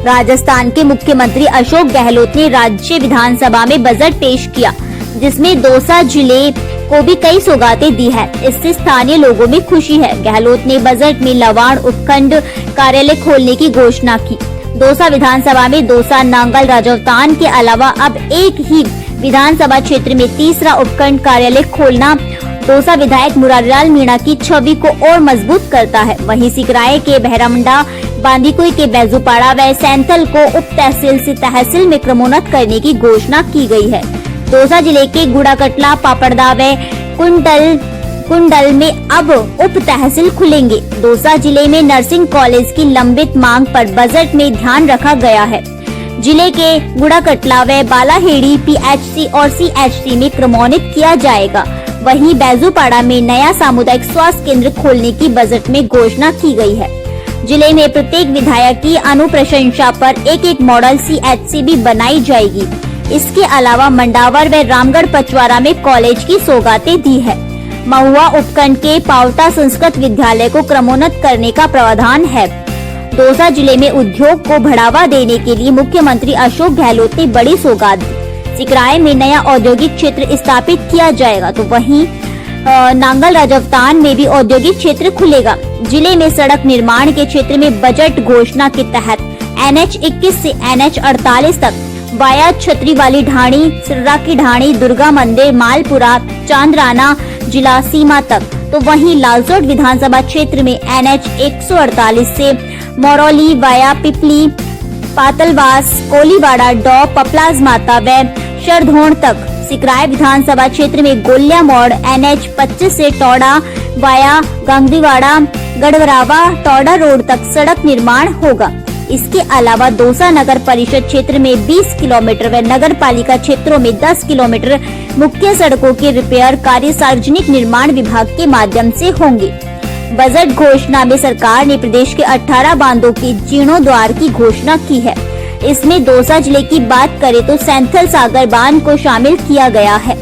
राजस्थान के मुख्यमंत्री अशोक गहलोत ने राज्य विधानसभा में बजट पेश किया, जिसमें दौसा जिले को भी कई सौगातें दी है। इससे स्थानीय लोगों में खुशी है। गहलोत ने बजट में लवाड़ उपखंड कार्यालय खोलने की घोषणा की। दौसा विधानसभा में दौसा, नांगल, राजवतान के अलावा अब एक ही विधानसभा क्षेत्र में तीसरा उपखंड कार्यालय खोलना दौसा विधायक मुरारीलाल मीणा की छवि को और मजबूत करता है। वहीं सिकराय के बहरामुंडा, बांदीकुई के बैजूपाड़ा व सैंथल को उप तहसील से तहसील में क्रमोन्नत करने की घोषणा की गई है। दौसा जिले के गुड़ाकटला, पापड़दा व कुंडल में अब उप तहसील खुलेंगे। दौसा जिले में नर्सिंग कॉलेज की लंबित मांग पर बजट में ध्यान रखा गया है। जिले के गुड़ाकटला व बालाहेड़ी पीएचसी और सीएचसी में क्रमोन्नत किया जाएगा। वहीं बैजूपाड़ा में नया सामुदायिक स्वास्थ्य केंद्र खोलने की बजट में घोषणा की गई है। जिले में प्रत्येक विधायक की अनुप्रशंसा पर एक मॉडल सीएचसी भी बनाई जाएगी। इसके अलावा मंडावर व रामगढ़ पचवारा में कॉलेज की सौगातें दी है। महुआ उपखंड के पावटा संस्कृत विद्यालय को क्रमोन्नत करने का प्रावधान है। दौसा जिले में उद्योग को बढ़ावा देने के लिए मुख्यमंत्री अशोक गहलोत ने बड़ी सौगात दी। सिकराय में नया औद्योगिक क्षेत्र स्थापित किया जाएगा, तो वहीं नांगल, राजवतान में भी औद्योगिक क्षेत्र खुलेगा। जिले में सड़क निर्माण के क्षेत्र में बजट घोषणा के तहत NH 21 से NH 48 तक वाया छतरी वाली ढाणी, सिर्रा की ढाणी, दुर्गा मंदिर, मालपुरा, चांदराना जिला सीमा तक, तो वहीं लालसोट विधानसभा क्षेत्र में NH 148 से मोरौली वाया पिपली, पातलवास, कोलीवाड़ा, डॉ, पपलाज माता व शरधोण तक। सिकराय विधानसभा क्षेत्र में गोलिया मोड़, NH 25 से टोडा वाया गांगरीवाड़ा, गढ़वरावा, टोडा रोड तक सड़क निर्माण होगा। इसके अलावा दौसा नगर परिषद क्षेत्र में 20 किलोमीटर व नगर पालिका क्षेत्रों में 10 किलोमीटर मुख्य सड़कों के रिपेयर कार्य सार्वजनिक निर्माण विभाग के माध्यम से होंगे। बजट घोषणा में सरकार ने प्रदेश के 18 बांधों के जीर्णोद्धार की घोषणा की है। इसमें दौसा जिले की बात करें तो सैंथल सागर बांध को शामिल किया गया है।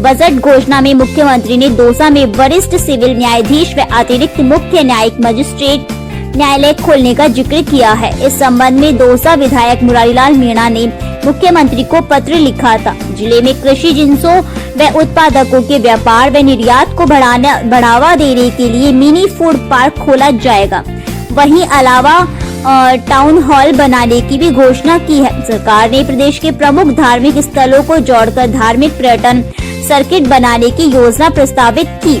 बजट घोषणा में मुख्यमंत्री ने दौसा में वरिष्ठ सिविल न्यायाधीश व अतिरिक्त मुख्य न्यायिक मजिस्ट्रेट न्यायालय खोलने का जिक्र किया है। इस संबंध में दौसा विधायक मुरारीलाल मीणा ने मुख्यमंत्री को पत्र लिखा था। जिले में कृषि जिन्सों व उत्पादकों के व्यापार व निर्यात को बढ़ावा देने के लिए मिनी फूड पार्क खोला जाएगा। वहीं अलावा टाउन हॉल बनाने की भी घोषणा की है। सरकार ने प्रदेश के प्रमुख धार्मिक स्थलों को जोड़कर धार्मिक पर्यटन सर्किट बनाने की योजना प्रस्तावित की।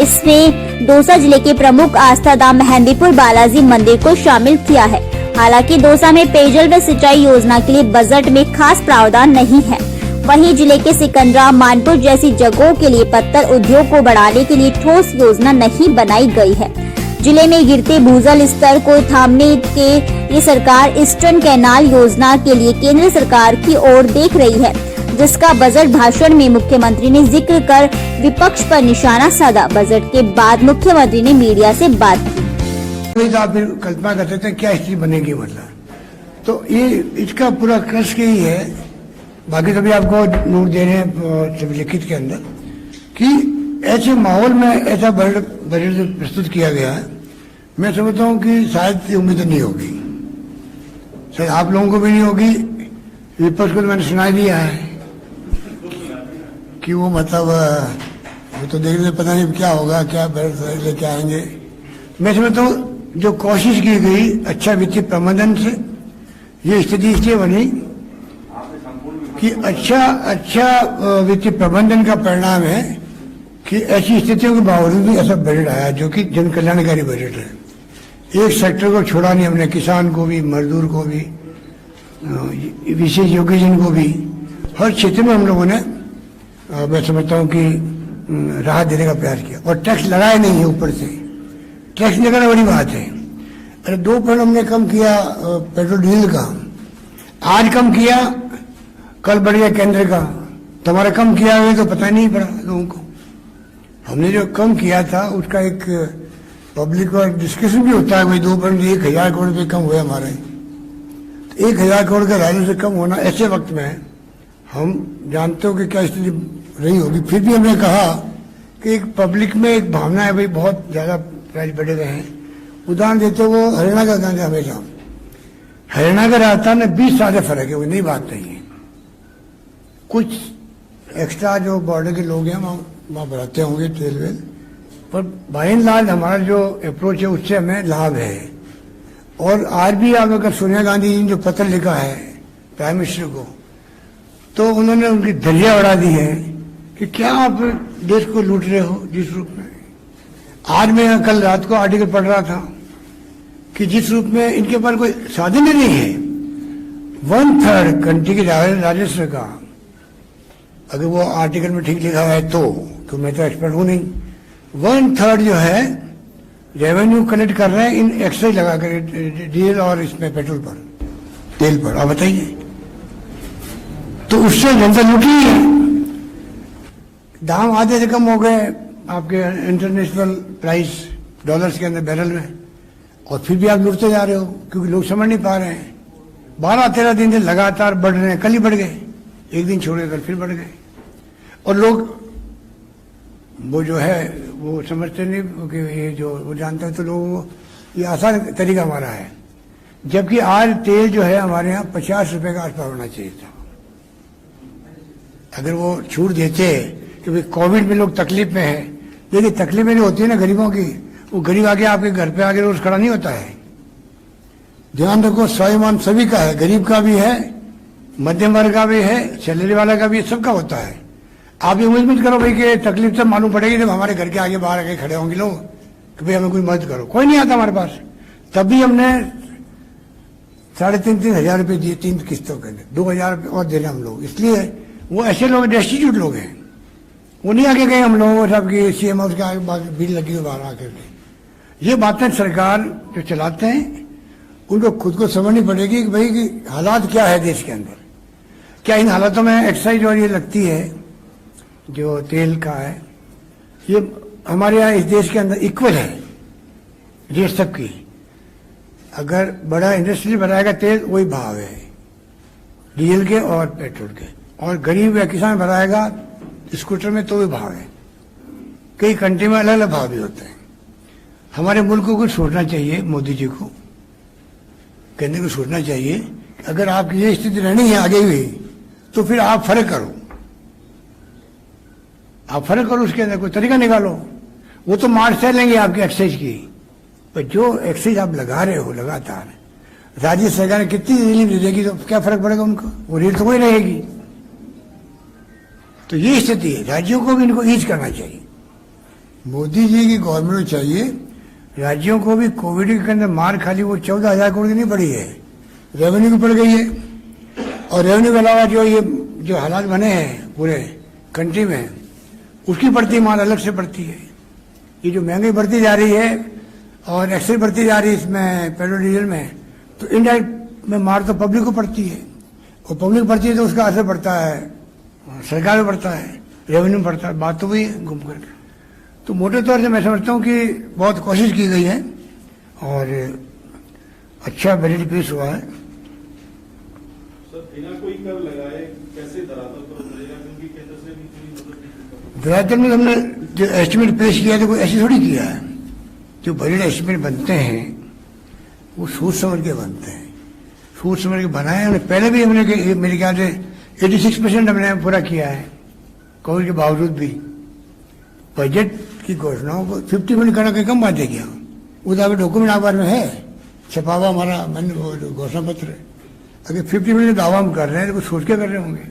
इसमें दौसा जिले के प्रमुख आस्था धाम मेहंदीपुर बालाजी मंदिर को शामिल किया है। हालांकि दौसा में पेयजल व सिंचाई योजना के लिए बजट में खास प्रावधान नहीं है। वहीं जिले के सिकंदरा, मानपुर जैसी जगहों के लिए पत्थर उद्योग को बढ़ाने के लिए ठोस योजना नहीं बनाई गई है। जिले में गिरते भूजल स्तर को थामने के लिए सरकार ईस्टर्न कैनाल योजना के लिए केंद्र सरकार की ओर देख रही है, जिसका बजट भाषण में मुख्यमंत्री ने जिक्र कर विपक्ष पर निशाना साधा। बजट के बाद मुख्यमंत्री ने मीडिया से बात की। आप फिर कल्पना करते थे क्या स्थिति बनेगी, मतलब तो ये इसका पूरा क्रश यही है। बाकी सभी आपको नोट दे रहे हैं लिखित के अंदर कि ऐसे माहौल में ऐसा बजट प्रस्तुत किया गया है। मैं समझता हूँ कि शायद उम्मीद नहीं होगी, शायद आप लोगों को भी नहीं होगी। विपक्ष को तो मैंने सुनाई दिया है कि वो मतलब वो तो देख ले, पता नहीं क्या होगा, क्या बजट लेके आएंगे। मैं समझता हूँ जो कोशिश की गई अच्छा वित्तीय प्रबंधन से ये स्थिति इसलिए बनी कि अच्छा वित्तीय प्रबंधन का परिणाम है कि ऐसी स्थितियों के बावजूद भी ऐसा बजट आया जो कि जन कल्याणकारी बजट है। एक सेक्टर को छोड़ा नहीं हमने, किसान को भी, मजदूर को भी, विशेष योग्यजन को भी, हर क्षेत्र में हम लोगों ने मैं समझता हूँ कि राहत देने का प्रयास किया। और टैक्स लगाए नहीं है, ऊपर से टैक्स लगाना बड़ी बात है। अरे 2% हमने कम किया पेट्रोल डीजल का, आज कम किया, कल बढ़ गया केंद्र का। तुम्हारा कम किया हुआ तो पता नहीं पड़ा लोगों को। हमने जो कम किया था उसका एक पब्लिक और डिस्कशन भी होता है, भाई 2% 1000 करोड़ रुपये कम हुए हमारे। तो 1000 करोड़ का राजस्व से कम होना ऐसे वक्त में, हम जानते हो कि क्या स्थिति रही होगी। फिर भी हमने कहा कि एक पब्लिक में एक भावना है, भाई बहुत ज्यादा प्राइस बढ़े गए हैं। उदाहरण देते वो हरियाणा का उदाहरण हमेशा हरियाणा का राजस्थान में 20 साल का फर्क है, वो नई बात नहीं है। कुछ एक्स्ट्रा जो बॉर्डर के लोग हैं वहाँ बढ़ाते होंगे तेल वेल, पर बाय एंड लार्ज हमारा जो अप्रोच है उससे हमें लाभ है। और आज भी आप अगर सोनिया गांधी जी ने जो पत्र लिखा है प्राइम मिनिस्टर को, तो उन्होंने उनकी धज्जियां उड़ा दी है कि क्या आप देश को लूट रहे हो जिस रूप में। आज मैं कल रात को आर्टिकल पढ़ रहा था कि जिस रूप में इनके पास कोई साधन ही नहीं है, 1/3 कंट्री के राजस्व का, अगर वो आर्टिकल में ठीक लिखा है तो मैं तो एक्सपर्ट हूं नहीं, 1/3 जो है रेवेन्यू कलेक्ट कर रहे हैं इन एक्साइज लगा कर डीजल और इसमें पेट्रोल पर, तेल पर। आप बताइए, तो उससे जनता लूटी है। दाम आधे से कम हो गए आपके इंटरनेशनल प्राइस डॉलर्स के अंदर बैरल में, और फिर भी आप लूटते जा रहे हो क्योंकि लोग समझ नहीं पा रहे हैं। 12-13 दिन से लगातार बढ़ रहे हैं, कल ही बढ़ गए, एक दिन छोड़ के कल फिर बढ़ गए। और लोग वो जो है वो समझते नहीं कि ये जो वो जानते हैं, तो लोग ये आसान तरीका हमारा है। जबकि आज तेल जो है हमारे यहाँ 50 रुपए का आसपास होना चाहिए था। अगर वो छूट देते कि भाई कोविड में लोग तकलीफ में है, देखिए तकलीफें जो होती है ना गरीबों की, वो गरीब आके आपके घर पे आके रोज खड़ा नहीं होता है। ध्यान रखो, स्वाभिमान सभी का है, गरीब का भी है, मध्यम वर्ग का भी है, सैलरी वाला का भी है, सबका होता है। आप ये उम्मीद मत करो भाई कि तकलीफ सब मालूम पड़ेगी जब हमारे घर के आगे बाहर आके खड़े होंगे लोग कि भाई हमें कोई मदद करो। कोई नहीं आता हमारे पास। तब भी हमने 3,500 हजार रुपये दिए 3 किस्तों के लिए, 2,000 रुपये और दे रहे हम लोग। इसलिए वो ऐसे लोग डेस्टिट्यूट लोग हैं, वो नहीं आके गए हम लोगों को सब की सीएम हाउस के आगे भीड़ लगी हुई बाहर आकर के। ये बातें सरकार जो चलाते हैं उनको खुद को समझनी पड़ेगी कि भाई कि हालात क्या है देश के अंदर। क्या इन हालातों में एक्साइज और ये लगती है जो तेल का है, ये हमारे यहाँ इस देश के अंदर इक्वल है रेट सबकी। अगर बड़ा इंडस्ट्री बनाएगा तेल वही भाव है डीजल के और पेट्रोल के, और गरीब या किसान बनाएगा स्कूटर में तो भी भाव है। कई कंट्री में अलग अलग भाव भी होते हैं। हमारे मुल्क को कुछ सोचना चाहिए, मोदी जी को केंद्र को सोचना चाहिए कि अगर आपकी ये स्थिति रहनी है आगे भी, तो फिर आप फर्क करो, आप फर्क करो, उसके अंदर कोई तरीका निकालो। वो तो मार्च से लेंगे आपकी एक्साइज की, पर जो एक्साइज आप लगा रहे हो लगातार, राज्य सरकार कितनी रिलीफ देगी तो क्या फर्क पड़ेगा उनको, वो रेट तो वही रहेगी। तो ये स्थिति है, राज्यों को भी इनको ईज करना चाहिए। मोदी जी की गवर्नमेंट को चाहिए राज्यों को भी कोविड के अंदर मार खाली वो 14,000 करोड़ की नहीं पड़ी है, रेवेन्यू की पड़ गई है। और रेवेन्यू के अलावा जो हालात बने हैं पूरे कंट्री में, उसकी बढ़ती मार अलग से बढ़ती है। ये जो महंगाई बढ़ती जा रही है और एक्साइज बढ़ती जा रही है इसमें पेट्रोल डीजल में, तो इनडायरेक्ट में मार तो पब्लिक को पड़ती है, और पब्लिक पड़ती है तो उसका असर पड़ता है सरकार में, पड़ता है रेवेन्यू पड़ता है। बात तो वही है घूम करके। तो मोटे तौर से मैं समझता हूँ कि बहुत कोशिश की गई है और अच्छा बजट पेश हुआ है। कोई कर लगाए कैसे धरातल पर उतरेगा, क्योंकि केंद्र से भी पूरी मदद। धरातल में हमने जो एस्टिमेट पेश किया है तो कोई ऐसे थोड़ी किया है। जो बजट एस्टिमेट बनते हैं वो सोच समझ के बनते हैं, सोच समझ के बनाए हमने। पहले भी हमने मेरे ख्याल से 86% हमने पूरा किया है कोविड के बावजूद भी। बजट की घोषणाओं को 50% करना कोई कम बात है क्या? वो तो डॉक्यूमेंट आप में है छपा हुआ हमारा घोषणा पत्र। अगर 50% दावा हम कर रहे हैं तो कुछ सोच के कर रहे होंगे।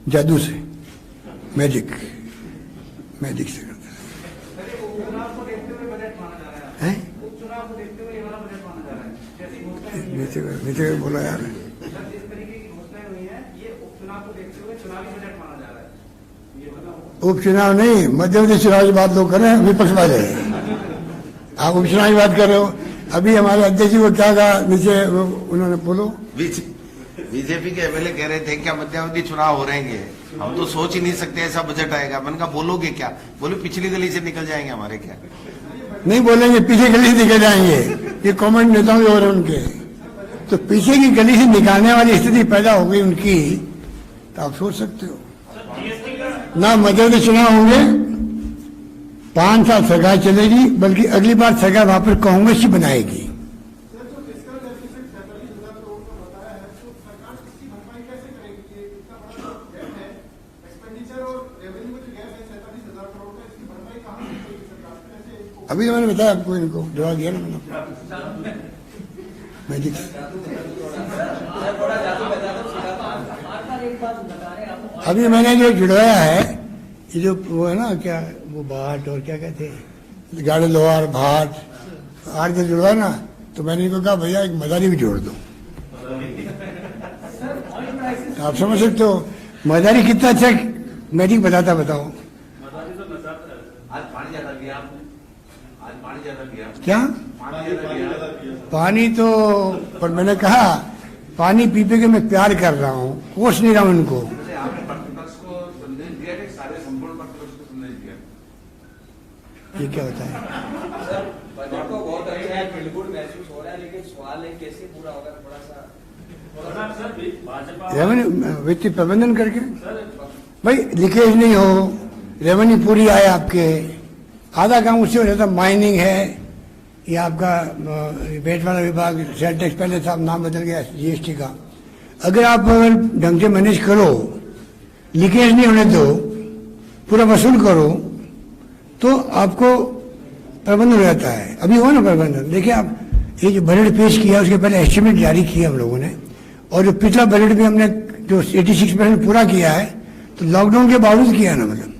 जादू से, मैजिक से करते हैं। नीचे बोला यार, उपचुनाव नहीं, मध्य प्रदेश चुनाव की बात लोग कर रहे हैं, विपक्ष वाले। आप उपचुनाव की बात कर रहे हो। अभी हमारे अध्यक्ष जी को क्या कहा नीचे, उन्होंने बोलो। बीजेपी के एमएलए कह रहे थे क्या मध्यावधि चुनाव हो रहेंगे, हम तो सोच ही नहीं सकते ऐसा बजट आएगा। मैंने कहा बोलोगे क्या? बोले पिछली गली से निकल जाएंगे हमारे। क्या नहीं बोलेंगे, पीछे गली से निकल जाएंगे। ये कमेंट नेताओं के हो रहे उनके, तो पीछे की गली से निकालने वाली स्थिति पैदा हो गई उनकी, तो आप सोच सकते हो। ना मध्यवर्ती चुनाव होंगे, 5 साल सरकार चलेगी, बल्कि अगली बार सरकार वापस कांग्रेस ही बनाएगी। अभी तो मैंने बताया आपको, इनको जवाब दिया ना मैंने। मैजिक अभी मैंने जो जुड़वाया है, ये जो वो है ना, क्या वो भाट और क्या कहते हैं, गाड़े लोहार भाट आठ जो जुड़वा ना, तो मैंने इनको कहा भैया एक मदारी भी जोड़ दो। आप समझ सकते हो मदारी कितना अच्छा मैजिक बताता, बताओ। आज पानी ज्यादा पिया आपने, आज पानी ज्यादा पिया, क्या पानी ज्यादा पिया। पानी तो, पर मैंने कहा पानी पी पी के मैं प्यार कर रहा हूँ, कोस नहीं रहा हूँ उनको। जैसे आपने प्रतिपक्ष को संदेश दिया कि सारे संपूर्ण प्रतिपक्ष को संदेश दिया। ये क्या होता है? सर बजट तो बहुत अच्छा है, बिल्कुल महसूस हो रहा है, लेकिन सवाल है कैसे पूरा होगा, थोड़ा सा रेवेन्यू वित्तीय प्रबंधन करके भाई लीकेज नहीं हो, रेवेन्यू पूरी आए आपके। आधा काम उससे हो जाता, माइनिंग है, ये आपका पेट वाला विभाग, सेल टैक्स, पहले साहब नाम बदल गया जीएसटी का। अगर आप ढंग से मैनेज करो, लीकेज नहीं होने दो, पूरा वसूल करो, तो आपको प्रबंधन हो जाता है। अभी हुआ ना प्रबंधन, देखिए आप ये जो बजट पेश किया उसके पहले एस्टिमेट जारी किया हम लोगों ने, और जो पिछला बजट भी हमने जो 86% पूरा किया है, तो लॉकडाउन के बावजूद किया ना, मतलब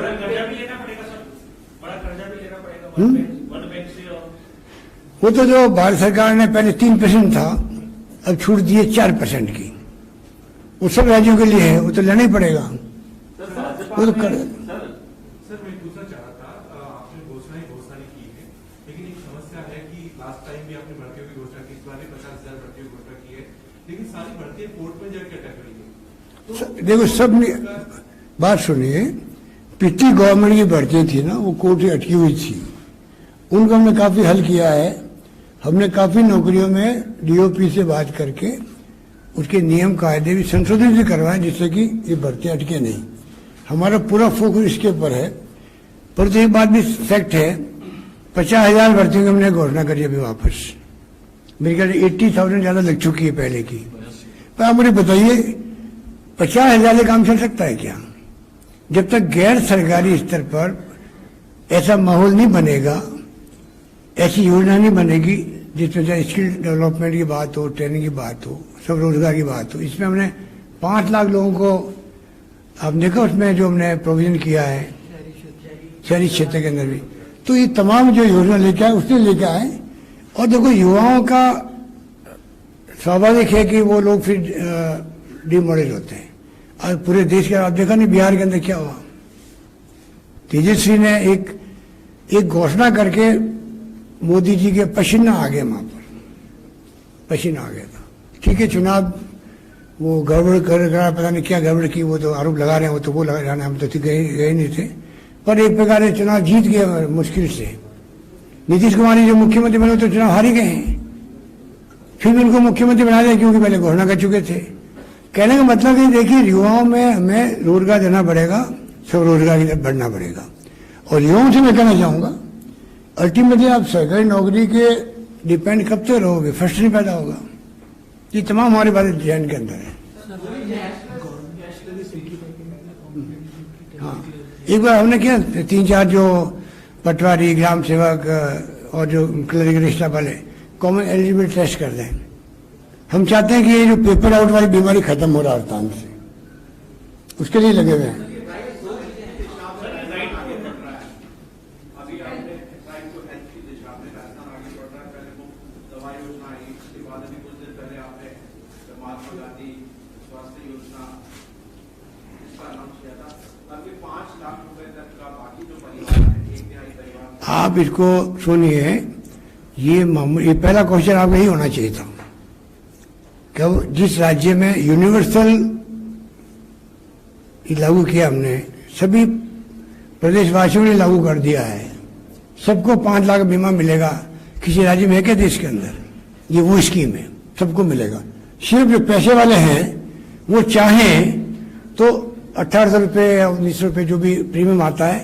कर्जा भी लेना पड़ेगा सर, बड़ा कर्जा भी लेना पड़ेगा वर्ल्ड बैंक से। और वो तो जो भारत सरकार ने पहले 3% था, अब छूट दिए 4% की, वो सब राज्यों के लिए है, वो तो लेना ही पड़ेगा। वो तो कर सर मैं पूछना चाह रहा था, आपने घोषणा की है, लेकिन एक समस्या है कि लास्ट टाइम भी आपने भर्तियों की घोषणा की, इस बार भी 50,000 भर्तियों की घोषणा की है, लेकिन सारी भर्तियां कोर्ट में जाकर अटक रही है। देखो सब ने बात सुनिए, पिछली गवर्नमेंट की भर्तियां थी ना, वो कोर्ट से अटकी हुई थी, उनको हमने काफी हल किया है। हमने काफी नौकरियों में डीओपी से बात करके उसके नियम कायदे भी संशोधित भी करवाए, जिससे कि ये भर्तियां अटके नहीं। हमारा पूरा फोकस इसके ऊपर है। पर तो एक बात भी फैक्ट है, 50,000 भर्तियों की हमने घोषणा करी अभी वापस, मेरे ख्याल 80,000 ज्यादा लग चुकी है पहले की। पर आप मुझे बताइए 50,000 से काम चल सकता है क्या? जब तक गैर सरकारी स्तर पर ऐसा माहौल नहीं बनेगा, ऐसी योजना नहीं बनेगी जिसमें चाहे स्किल डेवलपमेंट की बात हो, ट्रेनिंग की बात हो, सब रोजगार की बात हो। इसमें हमने 5 लाख लोगों को, आप देखो उसमें जो हमने प्रोविजन किया है शहरी क्षेत्र के अंदर भी, तो ये तमाम जो योजना लेके आए उसने लेके आए। और देखो युवाओं का स्वाभाविक है कि वो लोग फिर डिमोरलाइज होते हैं। और पूरे देश के, आप देखा नहीं बिहार के अंदर क्या हुआ, तेजस्वी ने एक घोषणा करके मोदी जी के पसीना आ गया, वहां पर पसीना आ गया था। ठीक है, चुनाव वो गड़बड़ कर पता नहीं क्या गड़बड़ की, वो तो आरोप लगा रहे हैं, वो तो वो लगा रहे हैं, हम तो गए नहीं थे। पर एक प्रकार से चुनाव जीत गए मुश्किल से। नीतीश कुमार जी जो मुख्यमंत्री बने तो चुनाव हार ही गए हैं, फिर भी उनको मुख्यमंत्री बना दिया क्योंकि पहले घोषणा कर चुके थे। कहने का मतलब है देखिए, युवाओं में हमें रोजगार देना पड़ेगा, सब रोजगार की तरफ बढ़ना पड़ेगा। और युवाओं से मैं कहना चाहूंगा, अल्टीमेटली आप सरकारी नौकरी के डिपेंड कब तक रहोगे, फर्स्ट नहीं पैदा होगा। ये तमाम हमारी बातें ध्यान के अंदर है। हाँ, एक बार हमने किया 3-4 जो पटवारी, ग्राम सेवक और जो क्लरिकल स्टाफ वाले कॉमन एलिजिबिलिटी टेस्ट कर दें। हम चाहते हैं कि ये जो पेपर आउट वाली बीमारी खत्म हो रहा है हड़ताल से, उसके लिए लगे हुए हैं। आप इसको सुनिए, ये पहला क्वेश्चन आपको यही होना चाहिए था कि जिस राज्य में यूनिवर्सल लागू किया हमने, सभी प्रदेशवासियों ने लागू कर दिया है, सबको 5 लाख बीमा मिलेगा। किसी राज्य में है क्या देश के अंदर? ये वो स्कीम है, सबको मिलेगा। सिर्फ जो पैसे वाले हैं वो चाहें तो 1800 रुपये या 1900 रुपये जो भी प्रीमियम आता है,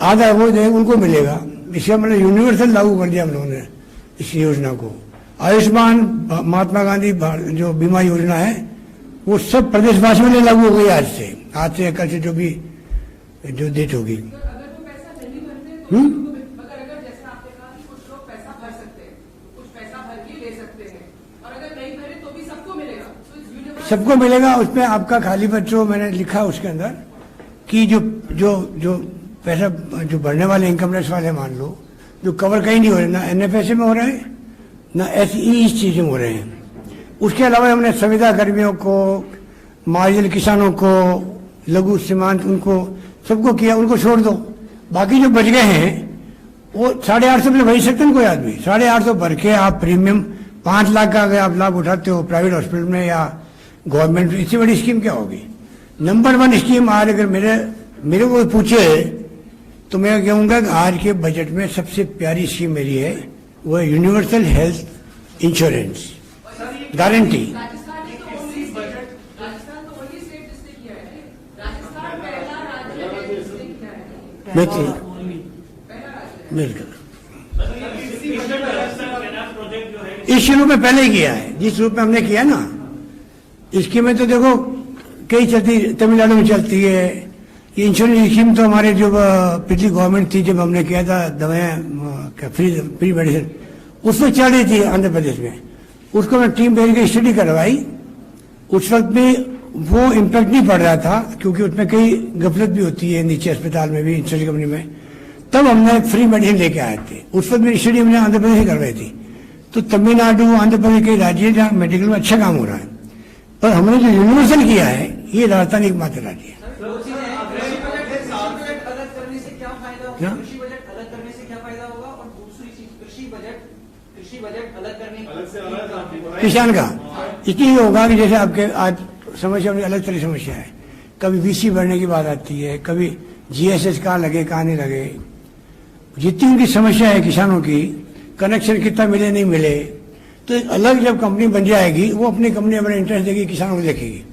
आधा वो जो है उनको मिलेगा। इसका मतलब यूनिवर्सल लागू कर दिया हम लोगों ने इस योजना को। आयुष्मान महात्मा गांधी जो बीमा योजना है वो सब प्रदेशवासियों में लागू हो गई आज से कल से जो भी जो डेट होगी। अगर वो पैसा नहीं भरते तो मगर अगर जैसा आपने कहा कि कुछ लोग पैसा भर सकते हैं, कुछ पैसा भर के ले सकते हैं, और अगर नहीं भरे तो भी सबको मिलेगा, तो इस यूनिवर्सल सबको मिलेगा। उसमें आपका खाली बच्चों मैंने लिखा उसके अंदर कि जो जो जो पैसा जो भरने वाले इनकम टैक्स वाले मान लो, जो कवर कहीं नहीं हो रहे, ना एनएफएसए में हो रहे हैं ना एसई इस चीज़ में हो रहे हैं। उसके अलावा हमने संविदा कर्मियों को, मार्जिनल किसानों को, लघु सीमांत उनको सबको किया, उनको छोड़ दो। बाकी जो बच गए हैं वो 850 में भर सकते हैं कोई आदमी। 850 भर के आप प्रीमियम 5 लाख का अगर आप लाभ उठाते हो प्राइवेट हॉस्पिटल में या गवर्नमेंट, इससे बड़ी स्कीम क्या होगी। नंबर 1 स्कीम आज अगर मेरे को पूछे तो मैं कहूँगा कि आज के बजट में सबसे प्यारी स्कीम मेरी है, वो है universal health insurance guarantee. Rajasthan तो ओनली स्टेट जिसने किया है, राजस्थान पहला राज्य है जिसने किया है, बिल्कुल इस रूप में पहले ही किया है, जिस रूप में हमने किया ना। इसकी में तो देखो कई चलती, तमिलनाडु में चलती है ये इंश्योरेंस स्कीम। तो हमारे जो पिछली गवर्नमेंट थी जब हमने किया था दवाएं फ्री मेडिसिन, उसमें चल रही थी आंध्र प्रदेश में। उसको मैं टीम भेज के स्टडी करवाई। उस वक्त में वो इम्पैक्ट नहीं पड़ रहा था क्योंकि उसमें कई गफलत भी होती है नीचे अस्पताल में भी, इंश्योरेंस कंपनी में। तब हमने फ्री मेडिसिन लेके आए थे। उस वक्त मेरी स्टडी हमने आंध्र प्रदेश में करवाई थी। तो तमिलनाडु, आंध्र प्रदेश के राज्य जहाँ मेडिकल में अच्छा काम हो रहा है, पर हमने जो यूनिवर्सल किया है ये राजस्थान एकमात्र राज्य है। अलग करने से क्या फायदा होगा? क्या? कृषि बजट अलग करने से क्या फायदा होगा? और दूसरी चीज कृषि बजट अलग करने किसान का इसलिए होगा कि जैसे आपके आज समस्या में अलग तरह की समस्या है। कभी वीसी बढ़ने की बात आती है, कभी जीएसएस कहाँ लगे कहाँ नहीं लगे। जितनी उनकी समस्या है किसानों की, कनेक्शन कितना मिले नहीं मिले, तो एक अलग जब कंपनी बन जाएगी वो अपनी कंपनी अपना इंटरेस्ट देगी, किसानों को देखेगी।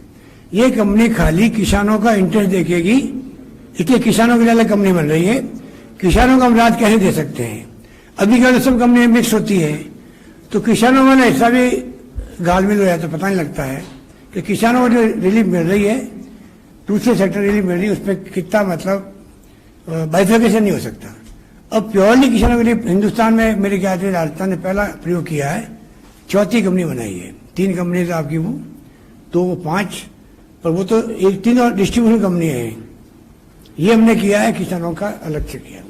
ये कंपनी खाली किसानों का इंटरेस्ट देखेगी, इसलिए किसानों के लिए अलग कंपनी बन रही है। किसानों को हम राहत कैसे दे सकते हैं? अभी क्या सब कंपनी मिक्स होती है तो किसानों वाला हिस्सा भी घालमिल हो जाता है, पता नहीं लगता है कि किसानों को जो रिलीफ मिल रही है, दूसरे सेक्टर रिलीफ मिल रही है, उस पर कितना मतलब बाइफिकेशन नहीं हो सकता। अब प्योरली किसानों के लिए हिंदुस्तान में मेरे ख्याल से राजस्थान ने पहला प्रयोग किया है। 4थी कंपनी बनाई है। 3 कंपनी तो आपकी वो 2 5, पर वो तो 3 और डिस्ट्रीब्यूशन कंपनी है। ये हमने किया है, किसानों का अलग से किया,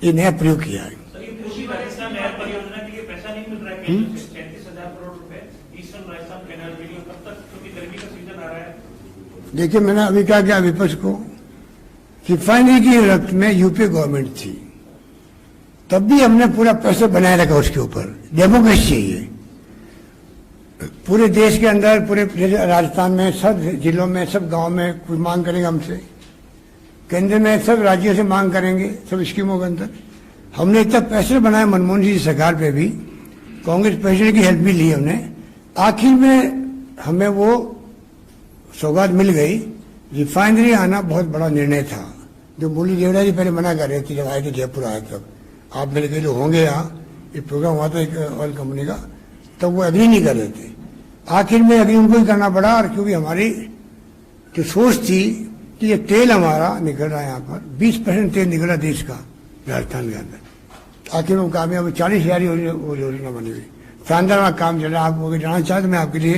ये नया प्रयोग किया है। कृषि राजस्थान नहर परियोजना के लिए पैसा नहीं मिल रहा है, 37,000 करोड़ रुपए ईस्टर्न राजस्थान कैनाल के लिए, कब तक, क्योंकि गर्मी का सीजन आ रहा है। देखिए मैंने अभी कहा क्या विपक्ष को, रिफाइनरी की रक्त में यूपी गवर्नमेंट थी, तब भी हमने पूरा पैसा बनाए रखा उसके ऊपर। डेमोक्रेसी चाहिए पूरे देश के अंदर, पूरे राजस्थान में सब जिलों में, सब गांव में कोई मांग करेगा हमसे, केंद्र में सब राज्यों से मांग करेंगे, सब स्कीमों के अंदर। हमने इतना पैसे बनाए मनमोहन जी सरकार पे भी, कांग्रेस प्रेसिडेंट की हेल्प भी ली हमने। आखिर में हमें वो सौगात मिल गई। रिफाइनरी आना बहुत बड़ा निर्णय था, जो मुरली देवड़ा जी पहले मना कर रहे थे जब आए थे जयपुर आए तब। आप मेरे कई लोग होंगे यहाँ, ये प्रोग्राम हुआ था एक ऑयल कंपनी का, तब वो एग्री नहीं कर रहे थे। आखिर में एग्री उनको ही करना पड़ा, और क्योंकि हमारी जो सोच थी कि ये तेल हमारा निकल रहा है यहाँ पर, 20% तेल निकला देश का राजस्थान के अंदर। आखिर में कामयाब 40,000 योजना बनी हुई, शानदार वहाँ काम चल रहा है। आप अगर जाना चाहते तो मैं आपके लिए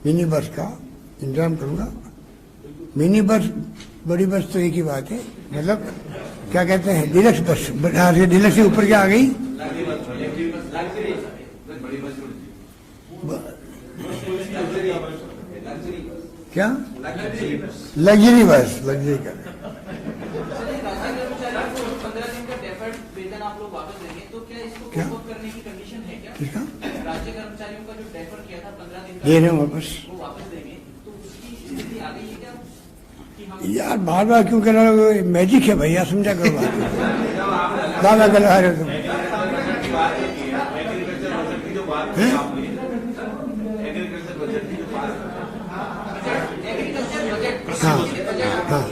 मिनी बस का इंतजाम करूँगा। मिनी बस, बड़ी बस तो एक ही बात है, मतलब क्या कहते हैं डिलक्स बस, डिलक्स से ऊपर क्या आ गई, क्या लग्जरी बस, लग्जरी का। 15 दिन का डेफर्ड वेतन आप लोग वापस देंगे, तो क्या इसको क्या? कोप करने की कंडीशन है क्या? ठीक है, राज्य कर्मचारियों का जो डेफर किया था 15 दिन दे रहे का, हैं वापस। वो वापस देंगे, तो उसकी स्थिति आ गई है क्या कि हम यार बार बार क्यों कर रहे हो? मैजिक है भैया, समझा करो बात। बार बार कर रहे हो तुम। हाँ हाँ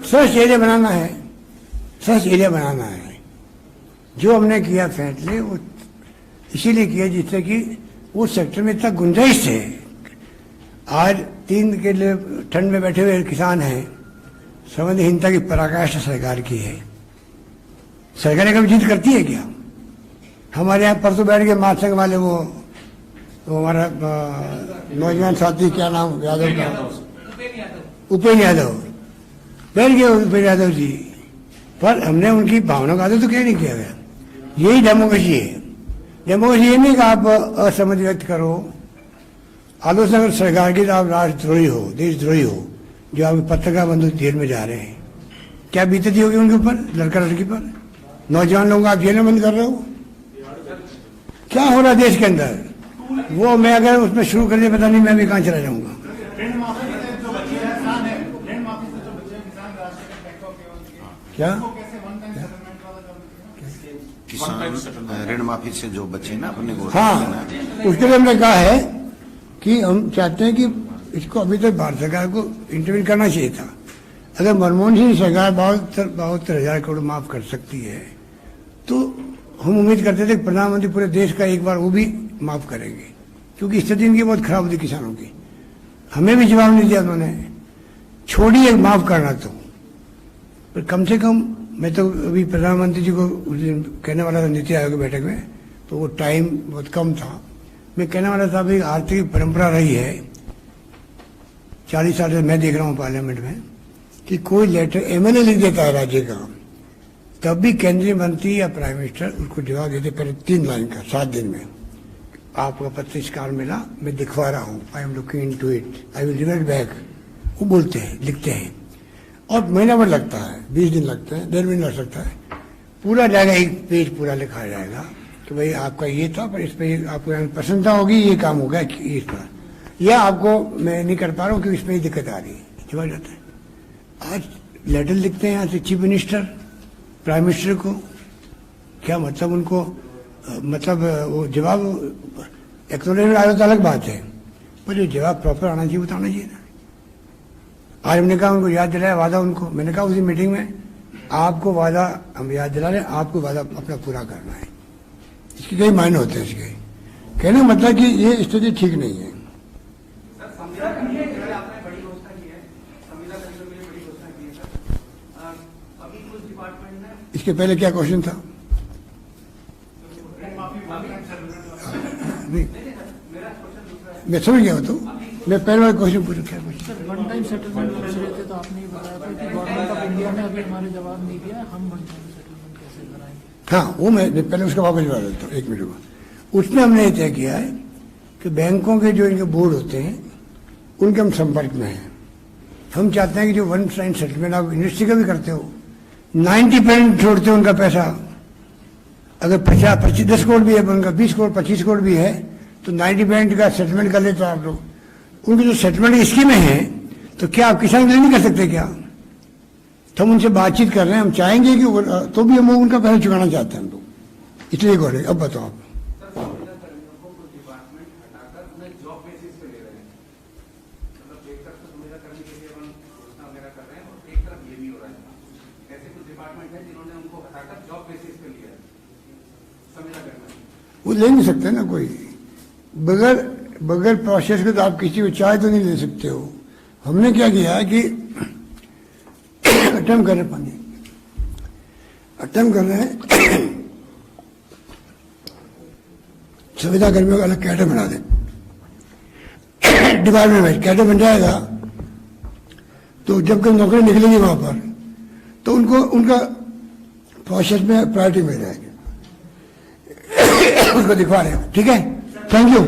सर्च एरिया बनाना है, सर्च एरिया बनाना है। जो हमने किया फैसले वो इसीलिए किया जिससे कि उस सेक्टर में इतना गुंजाइश है। आज 3 के लिए ठंड में बैठे हुए किसान हैं, संवेदनहीनता की पराकाष्ठा सरकार की है। सरकारें कभी जीत करती है क्या? हमारे यहाँ परसों बैठ के महासंघ वाले वो हमारा नौजवान साथी क्या नाम यादव का, उपेंद्र यादव बैठ गए, उपेंद्र यादव जी, पर हमने उनकी भावना का तो क्या नहीं किया गया। यही डेमोक्रेसी है। डेमोक्रेसी ये नहीं कि आप असहमति व्यक्त करो, आलोचना अगर सरकार की तो आप राष्ट्रद्रोही हो, देशद्रोही हो, जो आप पत्रकार बंधु जेल में जा रहे हैं। क्या बीतती होगी उनके ऊपर, लड़का लड़की पर? नौजवान लोगों को आप जेल में बंद कर रहे हो। क्या हो रहा है देश के अंदर? वो मैं अगर उसमें शुरू कर दिया पता नहीं मैं भी कहाँ चला जाऊंगा। क्या किसान ऋण माफी से जो बचे ना अपने को, हाँ, उसके लिए हमने कहा है कि हम चाहते हैं कि इसको अभी तक भारत सरकार को इंटरव्यू करना चाहिए था। अगर मनमोहन सिंह सरकार 72,000 करोड़ माफ कर सकती है तो हम उम्मीद करते थे कि प्रधानमंत्री पूरे देश का एक बार वो भी माफ करेंगे, क्योंकि स्थिति इनकी बहुत खराब होती किसानों की। हमें भी जवाब नहीं दिया उन्होंने, छोड़िए माफ करना तो, पर कम से कम मैं तो अभी प्रधानमंत्री जी को उस दिन कहने वाला था नीति आयोग की बैठक में, तो वो टाइम बहुत कम था। मैं कहने वाला था भाई आर्थिक परंपरा रही है 40 साल से, मैं देख रहा हूँ पार्लियामेंट में कि कोई लेटर एमएलए लिख देता है राज्य का, तब भी केंद्रीय मंत्री या प्राइम मिनिस्टर उसको जवाब देते पहले 3 लाइन का 7 दिन में। आपका पत्र इस कार मिला, मैं दिखवा रहा हूँ, I am looking into it, I will revert back. वो बोलते हैं, लिखते हैं, और महीना भर लगता है, 20 दिन लगते हैं, 1.5 महीना लग सकता है, पूरा जाएगा, 1 पेज पूरा लिखा जाएगा कि भाई आपका ये था, पर इस पर आपको प्रसन्नता होगी, ये काम होगा इस पर, या आपको मैं नहीं कर पा रहा हूँ क्योंकि इसमें दिक्कत आ रही है, जवाब जाता है। आज लेटर लिखते हैं यहाँ से चीफ मिनिस्टर प्राइम मिनिस्टर को, क्या मतलब उनको मतलब वो जवाब एक्नॉलेजमेंट आया तो अलग बात है, पर जो जवाब प्रॉपर आना चाहिए वो तो आना चाहिए ना। आज हमने कहा उनको याद दिलाया वादा उनको, मैंने कहा उसी मीटिंग में आपको वादा हम याद दिला रहे हैं, आपको वादा अपना पूरा करना है। इसके कई मायने होते हैं इसके, कहने का मतलब कि ये स्थिति ठीक नहीं है। इसके पहले क्या क्वेश्चन था? नहीं, मैं समझ गया तो मैं पहले वाला क्वेश्चन पूछा, क्या क्वेश्चन? वन टाइम सेटलमेंट पूछ रहे थे तो आपने ये बताया था कि गवर्नमेंट ऑफ इंडिया ने अभी हमारे जवाब नहीं दिया, हम वन टाइम सेटलमेंट कैसे कराएंगे? हाँ, वो मैं पहले उसका वापस जवाब देता हूँ, 1 मिनट में। उसमें हमने ये तय किया है कि बैंकों के जो इनके बोर्ड होते हैं उनके हम संपर्क में हैं। हम चाहते हैं कि जो वन टाइम सेटलमेंट आप इंडस्ट्री का भी करते हो, 90% छोड़ते हो उनका पैसा, अगर 10 करोड़ भी है उनका, 20 करोड़ 25 करोड़ भी है तो 90% का सेटलमेंट कर लेते हो आप लोग। उनकी जो सेटलमेंट की स्कीमें हैं तो क्या आप किसान के लिए नहीं कर सकते क्या? तो हम उनसे बातचीत कर रहे हैं, हम चाहेंगे कि तो भी हम उनका पैसा चुकाना चाहते हैं हम लोग, इसलिए बोले। अब बताओ आप। वो ले नहीं सकते ना कोई, बगैर प्रोसेस के तो आप किसी को चाय तो नहीं ले सकते हो। हमने क्या किया है कि अटेम्प्ट कर रहे हैं संविदा कर्मियों का अलग कैडर बना दे, डिपार्टमेंट में कैडर बन जाएगा तो जब कोई नौकरी निकलेगी वहां पर तो उनको उनका प्रोसेस में प्रायोरिटी मिल जाएगी। उसको दिखवा रहे हो, ठीक है, थैंक यू।